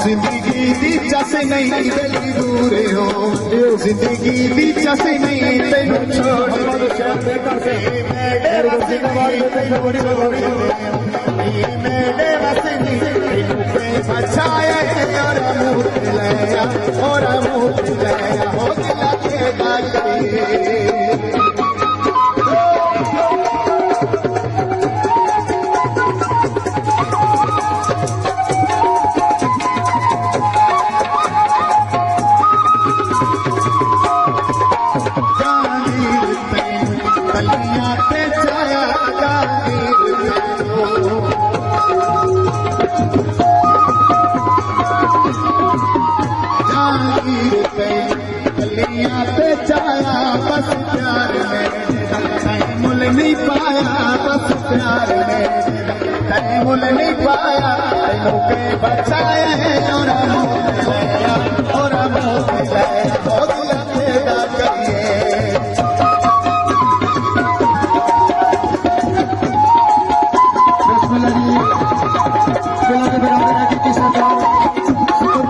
जिंदगी दी चस नहीं गली दूरे हो, जिंदगी दी चस नहीं तेनू छोड़ मेरे बस नहीं बचाया और मुँह लया और मुँह लया हो दिला के बस प्यार में मुल नहीं पाया, बस प्यार में मुल नहीं पाया, तेनों के बचाया है और मुँह लया और मुँह लया हो दिला तेरा करिए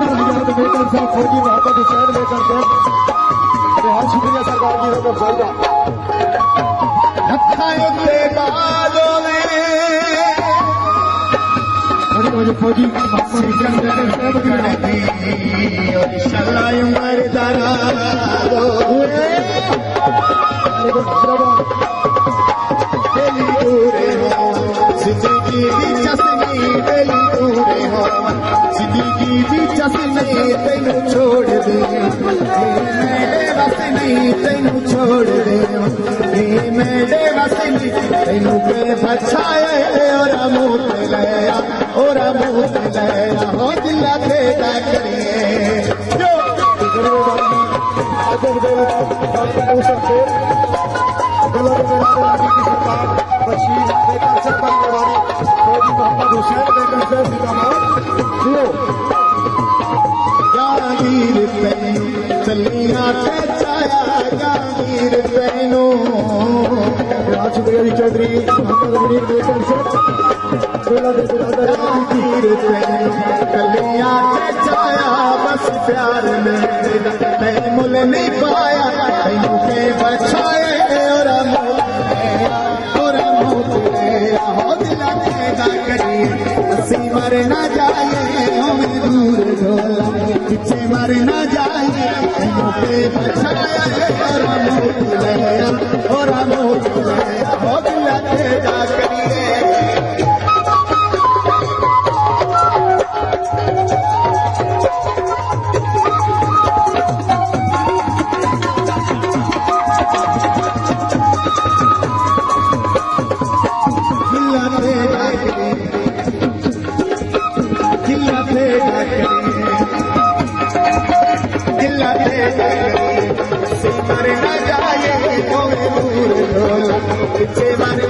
फौजी मोहम्मद हुसैन लेकर के बहुत शुक्रिया सरकार जी को फायदा मुझे फौजी जिंदगी भी चसनी डेली दूरे हो, जिंदगी भी चसनी तेनू छोड़ दे मेरे बस नहीं तेनू छोड़ दे मेरे बस नहीं तेनू के बचाए और मुँह लया और मुँह लया हो दिला तेरा करिए मोहम्मद हुसैन लेकर से जागीर पैनू चलिया चाया जागीर पैनू बहुत शुक्रिया जी चौधरी मोहम्मद गरीब लेकर से जागीर पैनू चलिया चाया बस प्यार में मैं मुल नहीं पाया, तेनू के बचाए और हो दिला तेरा करिए हसी मर ना जाए हमें दूर ढोला पीछे मर ना जाए तेनों के बचाया और मुँह लया और मुँह लया हो दिला तेरा करिए मर ना जाए पीछे मर